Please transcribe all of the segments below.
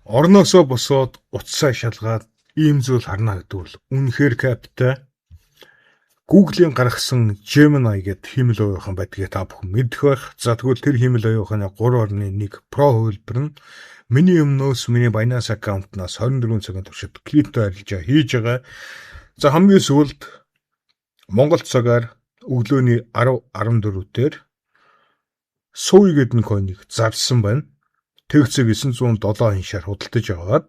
Орноосоо босоод утсаа шалгаад ийм зүйл харна гэдэг бол үнэхээр каптай. Google-ийн гаргасан Gemini гэдэг хиймэл оюухан байдгийг та бүхэн мэдэх байх. За тэгвэл тэр хиймэл оюуханы 3.1 Pro хувилбар нь миний өмнөөс миний Binance аккаунтнаас 24 цагийн туршид крипто арилжаа хийж байгаа. За хамгийн сүүлд Монгол цагаар өглөөний 10:14-дэр Sui гэдэг койныг зарсан байна. Тэгцэг 907 хиншаар худалдаж аваад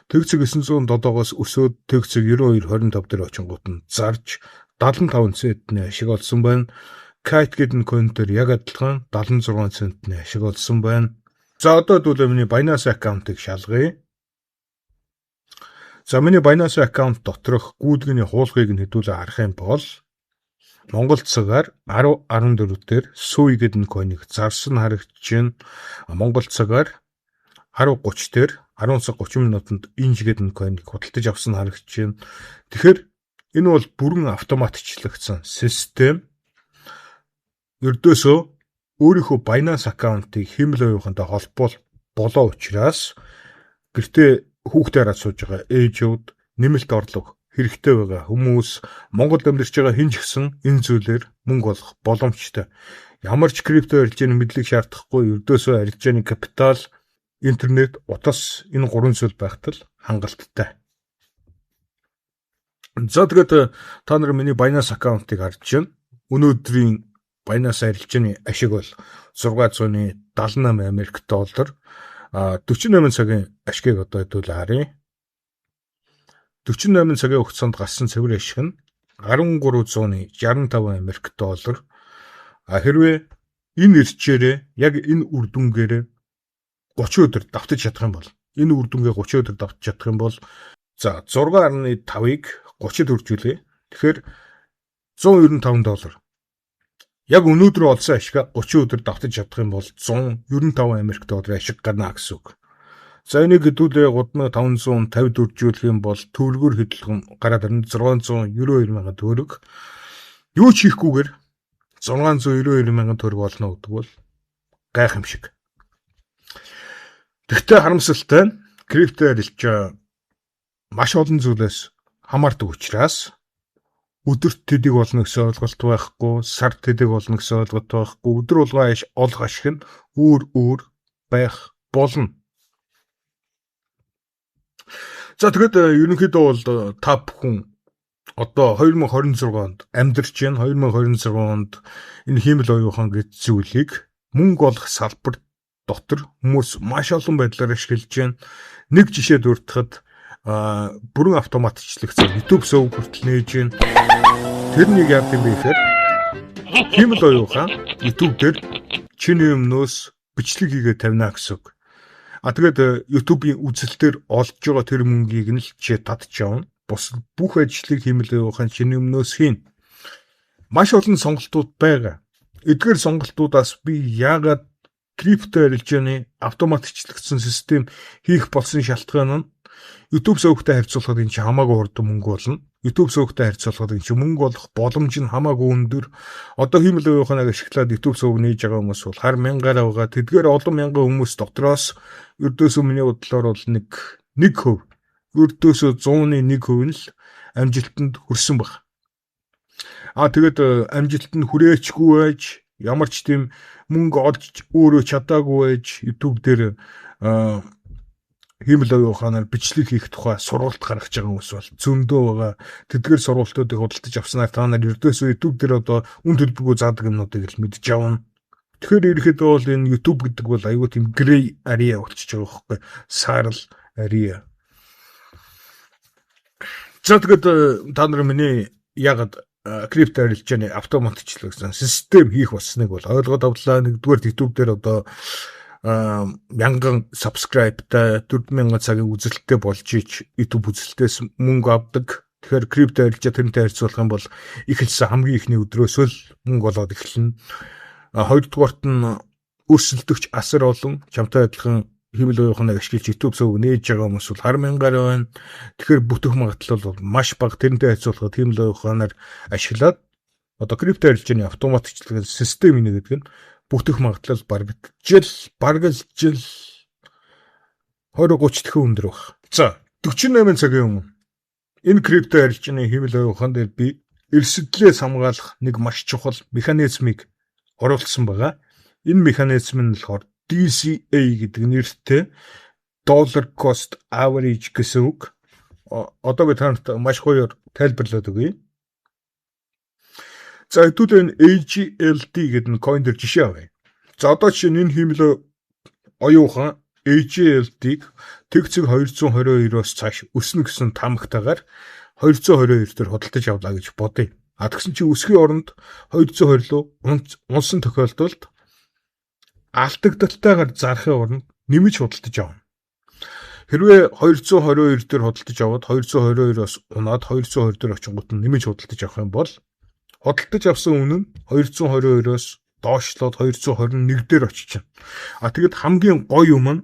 тэгцэг 907-оос өсөөд тэгцэг 92.25 дээр очингууд нь зарж 75 центний ашиг олсон байна. Kite гэдэг койнтер яг адилхан 76 центний ашиг олсон байна. За одоо дүүл миний Binance аккаунтыг шалгая. За миний Binance аккаунт доторх гүйдгэний хуулгыг нь хэдүүлээ харах юм бол Монгол цагаар 10:14 дээр Sui гэдэг койныг зарсан харагдаж байна. Монгол цагаар 10:30 дээр 10 цаг 30 минутанд инж гэдэг койныг худалдаж авсан харагдаж байна. Тэгэхээр энэ бол бүрэн автоматчлагдсан систем. Ердөөсөө өөрийнхөө Binance аккаунтыг хиймэл оюухантай холбоол болоо учраас гэртээ хүүхдээ хараад сууж байгаа ээжүүд нэмэлт орлого хэрэгтэй байгаа хүмүүс Монголд амьдарч байгаа хэн ч гэсэн энэ зүйлээр мөнгө олох боломжтой. Ямар ч крипто арилжааны мэдлэг шаардахгүй, ердөөсөө арилжааны капитал, интернет, утас энэ гурван зүйл байхад л хангалттай. За тэгээд та нар миний Binance аккаунтыг харж байна. Өнөөдрийн Binance арилжааны ашиг бол $678 Америк доллар. 48 цагийн ашгийг одоо хэдүүлээ харъя. 48 цагийн хугацаанд гарсан цэвэр ашиг нь 1365 Америк доллар. Хэрвээ энэ ирчээрээ яг энэ үр дүнгээрээ 30 өдөр давтаж чадах юм бол энэ үр дүнгээ 30 өдөр давтаж чадах юм бол за 6.5-ыг 30-д үржүүлээ. Тэгэхээр $195. Яг өнөөдөр олсон ашигаа 30 өдөр давтаж чадах юм бол $195 Америк долларын ашиг гарна гэсэн үг. За энийг хэдүүлээ гудамж 550 үржүүлэх юм бол төгрөгөөр хөдөлгөн гараад ирнэ 692 мянган төгрөг. Юу ч хийхгүйгээр 692 мянган төгрөг олно гэдэг бол гайхамшиг. Тэгвэл харамсалтай нь крипто арилжаа маш олон зүйлээс хамаардаг учраас өдөрт тэдэг болно гэсэн ойлголт байхгүй, сард тэдэг болно гэсэн ойлголт байхгүй, өдөр болгоо олох ашиг нь өөр байх болно. За тэгэд ерөнхийдөө бол та бүхэн одоо 2026 онд амьдарч байна. 2026 онд энэ хиймэл оюухан гэж зүйлийг мөнгө олох салбар дотор хүмүүс маш олон байдлаар ашиглаж байна. Нэг жишээ дурдахад бүрэн автоматчлагдсан YouTube сувг хүртэл нээж байна. Тэрнийг яадаг юм бэ гэхээр хиймэл оюухан YouTube дээр чиний өмнөөс бичлэг хийгээ тавина гэсэн үг. Тэгээд YouTube-ийн үзэлтээр олж байгаа тэр мөнгийг нь л чи татчихав. Бус бүх ажлыг хиймэл оюухан чиний өмнөөс хийн. Маш олон сонголтууд байгаа. Эдгээр сонголтуудаас би яагаад крипто арилжааны автоматчлагдсан систем хийх болсон шалтгаан нь YouTube сувгтай харьцуулахад энэ чинь хамаагүй хурдан мөнгө болно. YouTube сувгтай харьцуулахад энэ чинь мөнгө олох боломж нь хамаагүй өндөр. Одоо хиймэл оюуханыг ашиглаад YouTube сувг нээж байгаа хүмүүс бол хар мянгаараа байгаа. Тэдгээр олон мянган хүмүүс дотроос ердөөсөө миний бодлоор бол 1%, ердөөсөө 101% нь л амжилтанд хүрсэн баг. Тэгээд амжилтанд хүрээчгүй байж ямар ч тийм мөнгө олж өөрөө чадаагүй байж YouTube дээр хиймэл оюуханаар бичлэг хийх тухай сургалт гаргаж байгаа хүмүүс бол зөндөө байгаа. Тэдгээр сургалтуудыг худалдаж авснаар та нар ердөөсөө YouTube дээр одоо үн төлбөргүй заадаг юмнуудыг л мэдж авна. Тэгэхээр ерөөхдөө бол энэ YouTube гэдэг бол аюу тийм грей area болчихж байгаа байхгүй. Саарл area. За тэгэд та нар миний ягаад крипто арилжааны автоматчлагдсан систем хийх болсныг бол ойлгоод авлаа. Нэгдүгээр YouTube дээр одоо 1000 subscribe-тай 4000 цагийн үзэлттэй болж ич YouTube үзэлтээс мөнгө авдаг. Тэгэхээр крипто арилжаа тэрнтэй харьцуулах юм бол эхэлсэн хамгийн ихний өдрөөс л мөнгө олоод эхэлнэ. Хоёрдугаарт нь өрсөлдөгч асар олон чамтай адилхан хиймэл оюуханыг ашиглаж YouTube сувг нээж байгаа хүмүүс бол хар мянгаар байна. Тэгэхээр бүтэх магадлал бол маш бага. Тэрнтэй харьцуулахад хиймэл оюуханаар ашиглаад одоо крипто арилжааны автоматчлагдсан систем нэг гэдэг нь бүтэх магадлал бараг жил 20-30 дахин өндөр баг. За 48 цагийн өмнө энэ крипто арилжааны хэмэл оюухан дээр би эрсдлээс хамгаалах нэг маш чухал механизмыг оруулсан байгаа. Энэ механизм нь болохоор DCA гэдэг нэртэй Dollar Cost Average гэсэн үг. Одоо би танд маш гоёор тайлбарлаад өгье. За хэдүүлээ AGLD гэдэг coin дээр жишээ авъя. За одоо чинь энэ хэмэл оюухан AGLD-г тэгцэг 222-оос цааш өснө гэсэн тамгатаагаар 222 дээр худалдаж авлаа гэж бодъё. Тэгсэн чинь өсгийн оронд 220 руу унсан тохиолдолд алдагдaltaйгаар зарахын оронд нэмж худалдаж авна. Хэрвээ 222 дээр худалдаж аваад 222-оос унаад 220 дээр очингууд нь нэмж худалдаж авах юм бол худалдаж авсан үнэ нь 222-оос доошлоод 221 дээр очиж байна. Тэгэд хамгийн гоё юм нь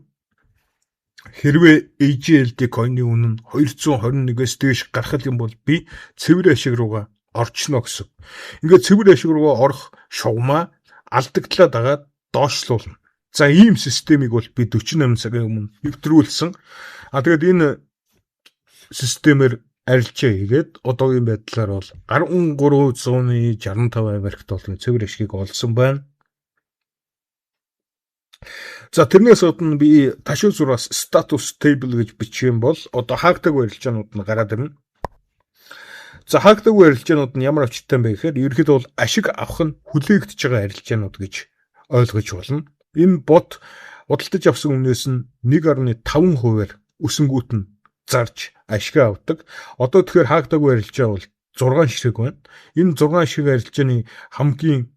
хэрвээ AGLD coin-ы үнэ нь 221-ээс дээш гарах юм бол би цэвэр ашиг руугаа орчихно гэсэн. Ингээд цэвэр ашиг руугаа орох шугамаа алдагдлаа дагаад доошлуулна. За ийм системийг бол би 48 цагийн өмнө нэвтрүүлсэн. Тэгээд энэ системээр арилжаа хийгээд одоогийн байдлаар бол 1365 Америк долларын цэвэр ашгийг олсон байна. За тэрнээс гадна би ташин зураас status table гэж бичих юм бол одоо хаагдаагүй арилжаанууд нь гараад ирнэ. За хаагдаагүй арилжаанууд нь ямар очтой юм бэ гэхээр ерөнхийдөө бол ашиг авах нь хүлээгдэж байгаа арилжаанууд гэж ойлгож болно. Энэ бот худалдаж авсан үнээс нь 1.5%-аар өсөнгүүт нь зарж ашиг авдаг. Одоо тэгэхээр хаагдаагүй арилжаа бол 6 ширхэг байна. Энэ 6 ширхэг арилжааны хамгийн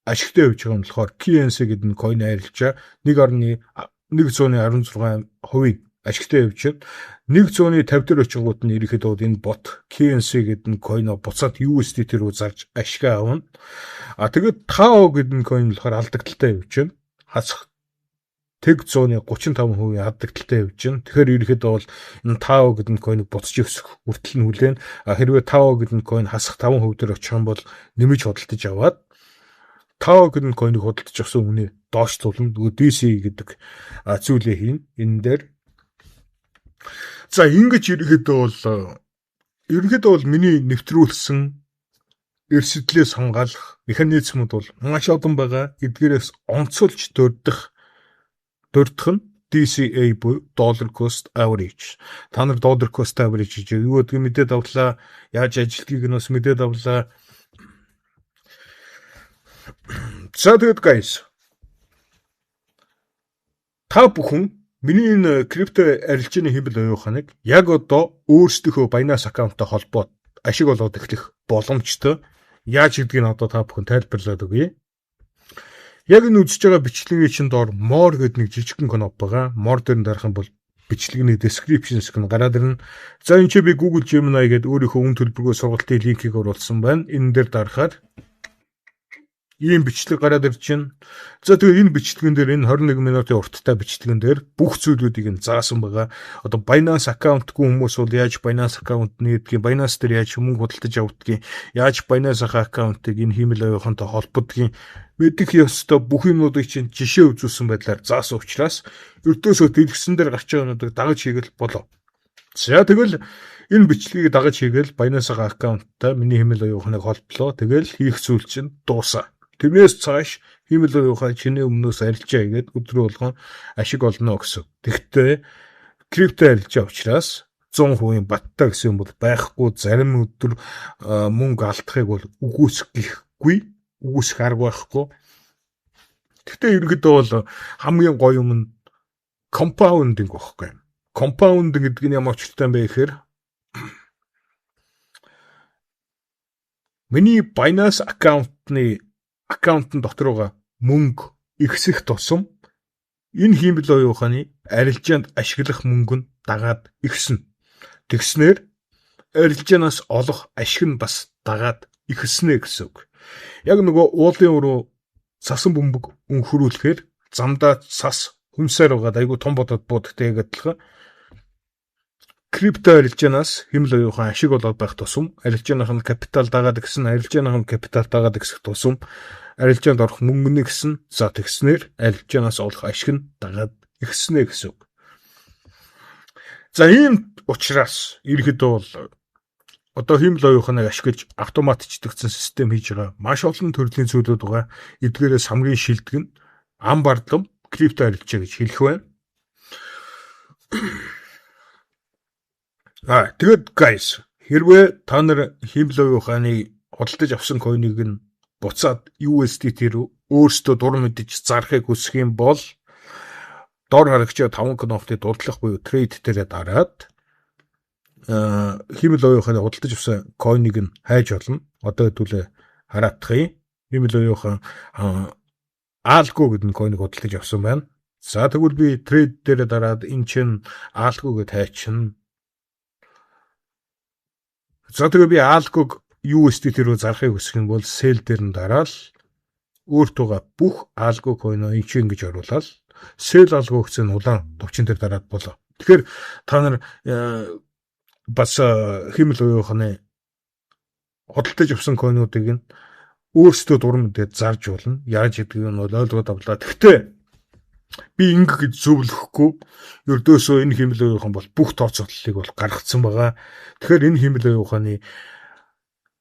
ашигтай явж байгаа нь болохоор KNC гэдэг coin арилжаа 1.116%-ийг ашигтай явж байна. 150 дээр очингууд нь ерөнхийдөө энэ бот KNC гэдэг coin буцаад USDT руу зарж ашиг авна. Тэгээд TAO гэдэг coin болохоор алдагдaltaй явж байна. Хасах тэг 135% алдагдaltaй явж байна. Тэгэхээр ерөнхийдөө бол энэ TAO гэдэг coin-ыг буцаж өсөх хүртэл нь хүлээн. Хэрвээ TAO гэдэг coin хасах 5% дээр очих юм бол нэмж худалдаж аваад TAO гэдэг coin-ыг худалдаж авсан үнэ доош тулна. DC гэдэг зүйлээ хийн. Энэ дээр за ингэж ерөнхийдөө бол миний нэвтрүүлсэн эрсдлээс хамгаалах механизмууд бол маш олон байгаа. Эдгээрээс онцолж дурдах нь DCA буюу Dollar Cost Average. Та нар Dollar Cost Average гэж юу гэдгийг мэдээд авлаа. Яаж ажилтгийг нь бас мэдээд авлаа. За тэгээд guys. Та бүхэн миний энэ крипто арилжааны хэмбэл оюуханыг яг одоо өөрсдийнхөө Binance аккаунттай холбоод ашиг олоод эхлэх боломжтой. Яаж гэдгийг нь одоо та бүхэн тайлбарлаад өгье. Яг энэ үзэж байгаа бичлэгийн чинь доор more гэдэг нэг жижигхэн кноп байгаа. More дээр дарах юм бол бичлэгийн description-с гэн гараад ирнэ. За энэ чи би Google Gemini гэдэг өөрийнхөө үн төлбөргөө сургалтын линкийг оруулсан байна. Энэ дээр дарахаар ийм бичлэг гараад ирж байна. За тэгээ энэ бичлэгэн дээр энэ 21 минутын урттай бичлэгэн дээр бүх зүйлүүдийг нь заасан байгаа. Одоо Binance аккаунтгүй хүмүүс бол яаж Binance аккаунт нээдгийг, Binance дээр яаж мөнгө худалдаж авдгийг, яаж Binance аккаунтыг энэ хиймэл оюухантай холбодгийг мэдэх ёстой бүх юмнуудыг чинь жишээ үзүүлсэн байдлаар заасан учраас өртөөсөө дэлгэсэн дээр гарч байгаа юмнуудыг дагаж хийгээл болов. За тэгвэл энэ бичлэгийг дагаж хийгээл Binance аккаунттай миний хиймэл оюуханыг холблоо. Тэгэл хийх зүйл чинь дуусаа. Тэрнээс цааш хиймэл оюухан чиний өмнөөс арилжаа игээд өдрөө болгон ашиг олно гэсэн. Тэгвэл крипто арилжаа учраас 100% баттай гэсэн юм бол байхгүй. Зарим өдөр мөнгө алдахыг бол үгүйсэх арга байхгүй. Тэгвэл ерөнхийдөө бол хамгийн гоё юм нь compounding байхгүй. Compounding гэдэг нь ямар очтой юм бэ гэхээр миний Binance аккаунтын дотороо мөнгө ихсэх тусам энэ хиймэл оюуханы арилжаанд ашиглах мөнгө нь дагаад ихснэ. Тэгснээр арилжаанаас олох ашиг нь бас дагаад ихснэ гэсэн үг. Яг нөгөө уулын өрөө цасан бөмбөг өнхрүүлэхээр замдаа цас хүмсээр байгаа айгу том бодод буудагтай яг адилхан. Крипто арилжаанаас хиймэл оюухан ашиг болоод байх тусам арилжааных нь капитал дагаад гисэн, арилжааных нь капитал дагаад гисэх тусам арилжаанд орох мөнгө нэгсэн, за тэгснээр арилжаанаас олох ашиг нь дагаад ихснэ гэсэн үг. За ийм учраас ерөнхийдөө бол одоо хиймэл оюуханыг ашиглаж автоматждагдсан систем хийж байгаа маш олон төрлийн зүйлүүд байгаа. Эдгээрээс хамгийн шилдэг нь ам бардам крипто арилжаа гэж хэлэх байна. Тэгээд guys, хэрвээ та нар хиймэл оюуханы худалдаж авсан койныг нь буцаад USDT рүү өөрсдөө дур мэдж зарахыг хүсэх юм бол дор харагчаа 5 кнопкыг дуудлах буюу трейд дээрээ дараад хиймэл оюуханы худалдаж авсан койныг нь хайж олно. Одоо хэдүүлээ хараатахыг хиймэл оюухан Algo гэдэг койныг худалдаж авсан байна. За тэгвэл би трейд дээрээ дараад эн чинь Algo гэд хайчихна. За тэгээ би Algo USDT рүү зарахыг хүсэх юм бол sell дээр нь дараал өөртөөгөө бүх Algo coin-оо ингэж оруулаад sell Algo гэсэн улаан товчон дээр дараад болоо. Тэгэхээр та нар бас хиймэл оюуханы худалдаж авсан coin-уудыг нь өөрсдөө дур мэдээд зарж болно. Яаж гэдгийг нь ойлгоод авлаа. Гэхдээ би ингэж зөвлөхгүй. Ердөөсөө энэ хиймэл оюухан бол бүх тооцооллыг бол гаргацсан байгаа. Тэгэхээр энэ хиймэл оюуханы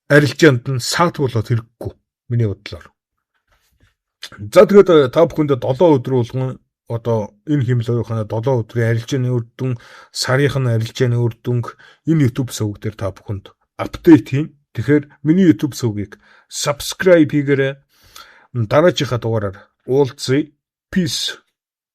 арилжаанд нь сагд болоод хэрэггүй. Миний бодлоор. За тэгээд та бүхэндээ 7 өдөр болгон одоо энэ хиймэл оюуханы 7 өдрийн арилжааны үр дүн, сарынхны арилжааны үр дүнг энэ YouTube суваг дээр та бүхэнд апдейт хийн. Тэгэхээр миний YouTube сувгийг subscribe хийгээрэй. Дараачихаа дугаараар уулзъя. Peace.